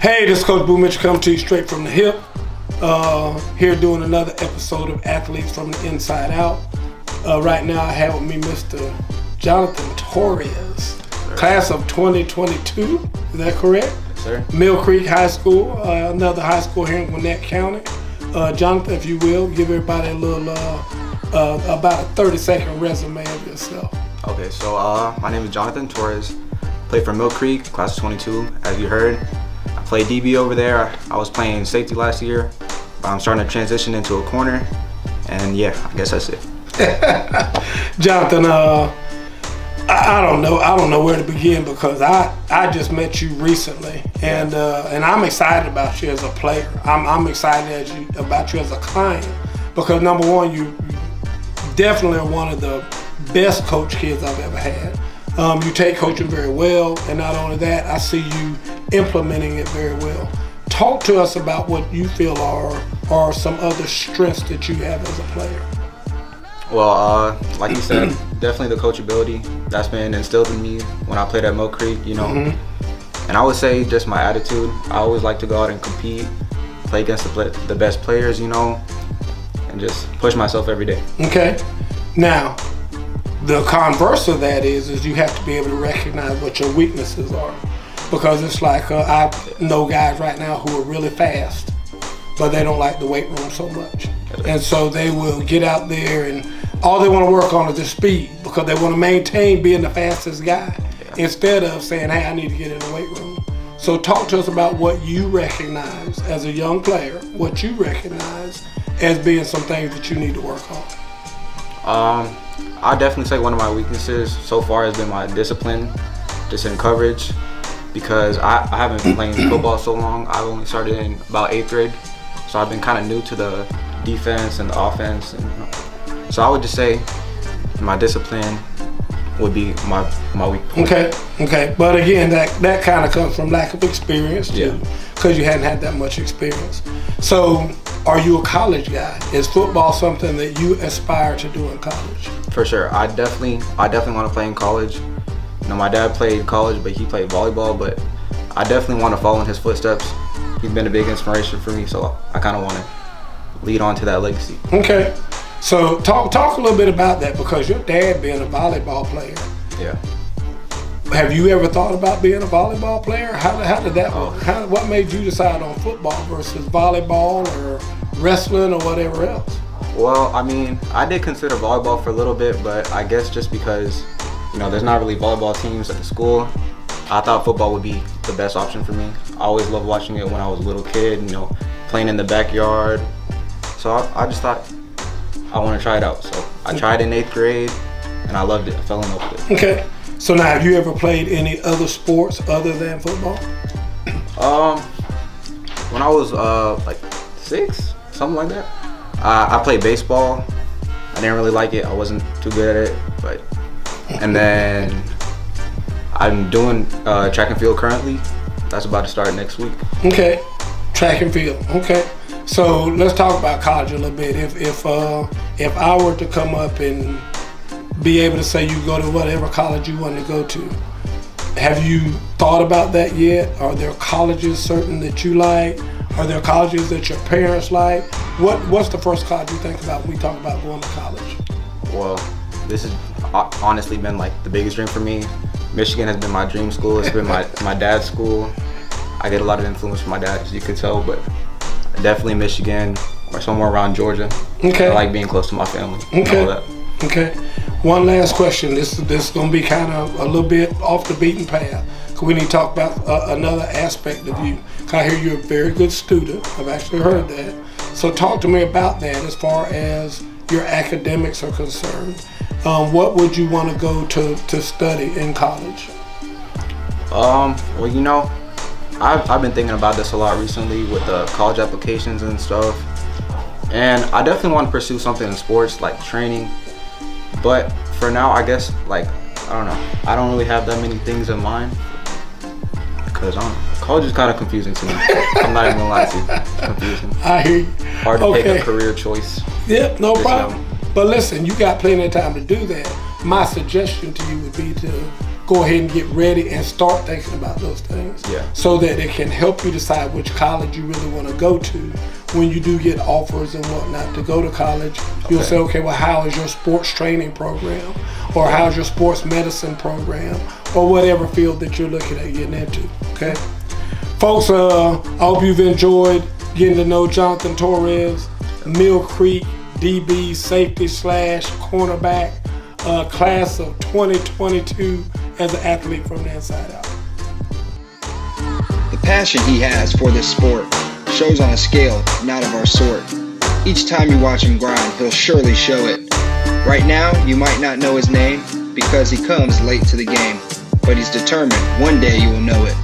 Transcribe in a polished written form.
Hey, this is Coach Boo Mitchell coming to you straight from the hip. Here doing another episode of Athletes from the Inside Out. Right now I have with me Mr. Jonathan Torres, class of 2022. Is that correct? Yes, sir. Mill Creek High School, another high school here in Gwinnett County. Jonathan, if you will, give everybody a little, about a 30-second resume of yourself. Okay, so my name is Jonathan Torres. Played for Mill Creek, class of 22, as you heard. I played DB over there. I was playing safety last year. I'm starting to transition into a corner, and yeah, I guess that's it. Jonathan, I don't know where to begin because I just met you recently, and I'm excited about you as a player. I'm excited about you as a client because number one, you definitely are one of the best coach kids I've ever had. You take coaching very well, and not only that, I see you implementing it very well. Talk to us about what you feel are some other strengths that you have as a player. Well, like you said, definitely the coachability that's been instilled in me when I played at Mill Creek, you know. And I would say just my attitude. I always like to go out and compete, play against the best players, you know, and just push myself every day. Okay. Now, the converse of that is you have to be able to recognize what your weaknesses are. Because it's like, I know guys right now who are really fast, but they don't like the weight room so much. And so they will get out there and all they want to work on is their speed because they want to maintain being the fastest guy instead of saying, hey, I need to get in the weight room. So talk to us about what you recognize as a young player, what you recognize as being some things that you need to work on. I definitely say one of my weaknesses so far has been my discipline, just in coverage, because I haven't been playing football so long. I only started in about 8th grade, so I've been kind of new to the defense and the offense. And so I would just say my discipline would be my weak point. Okay. But again, that kind of comes from lack of experience too, because you hadn't had that much experience. So are you a college guy? Is football something that you aspire to do in college? For sure. I definitely want to play in college. You know, my dad played college, but he played volleyball, but I definitely want to follow in his footsteps. He's been a big inspiration for me, so I kind of want to lead on to that legacy. Okay. So talk a little bit about that because your dad being a volleyball player. Yeah. Have you ever thought about being a volleyball player? How did that work? What made you decide on football versus volleyball or wrestling or whatever else? Well, I mean, I did consider volleyball for a little bit, but I guess just because, you know, there's not really volleyball teams at the school, I thought football would be the best option for me. I always loved watching it when I was a little kid, you know, playing in the backyard. So I just thought I want to try it out. So I tried in 8th grade, and I loved it. I fell in love with it. Okay. So now, have you ever played any other sports other than football? When I was like 6, something like that. I played baseball. I didn't really like it. I wasn't too good at it, and then I'm doing track and field currently. That's about to start next week. Okay, track and field. Okay, so let's talk about college a little bit. If I were to come up and be able to say you go to whatever college you want to go to, have you thought about that yet? Are there colleges certain that you like? Are there colleges that your parents like? What's the first college you think about when we talk about going to college? Well, this has honestly been like the biggest dream for me. Michigan has been my dream school. It's been my dad's school. I get a lot of influence from my dad, as you could tell, but definitely Michigan or somewhere around Georgia. Okay. I like being close to my family. Okay. And all that. Okay. One last question. This is going to be kind of a little bit off the beaten path. We need to talk about another aspect of you. I hear you're a very good student. I've actually heard that. So talk to me about that as far as your academics are concerned. What would you want to go to study in college? Well, you know, I've been thinking about this a lot recently with the college applications and stuff. And I definitely want to pursue something in sports like training. But for now, I guess, like, I don't know. I don't really have that many things in mind. Because college is kind of confusing to me. I'm not even gonna lie to you. It's confusing. I hear you. Hard to pick a career choice. Yep, no problem. But listen, you got plenty of time to do that. My suggestion to you would be to go ahead and get ready and start thinking about those things. Yeah. So that it can help you decide which college you really want to go to. When you do get offers and whatnot to go to college, you'll say, okay, well, how is your sports training program? Or how's your sports medicine program? Or whatever field that you're looking at getting into, okay? Folks, I hope you've enjoyed getting to know Jonathan Torres, Mill Creek DB safety / cornerback, class of 2022 as an athlete from the inside out. The passion he has for this sport shows on a scale not of our sort. Each time you watch him grind, he'll surely show it. Right now, you might not know his name because he comes late to the game, but he's determined one day you will know it.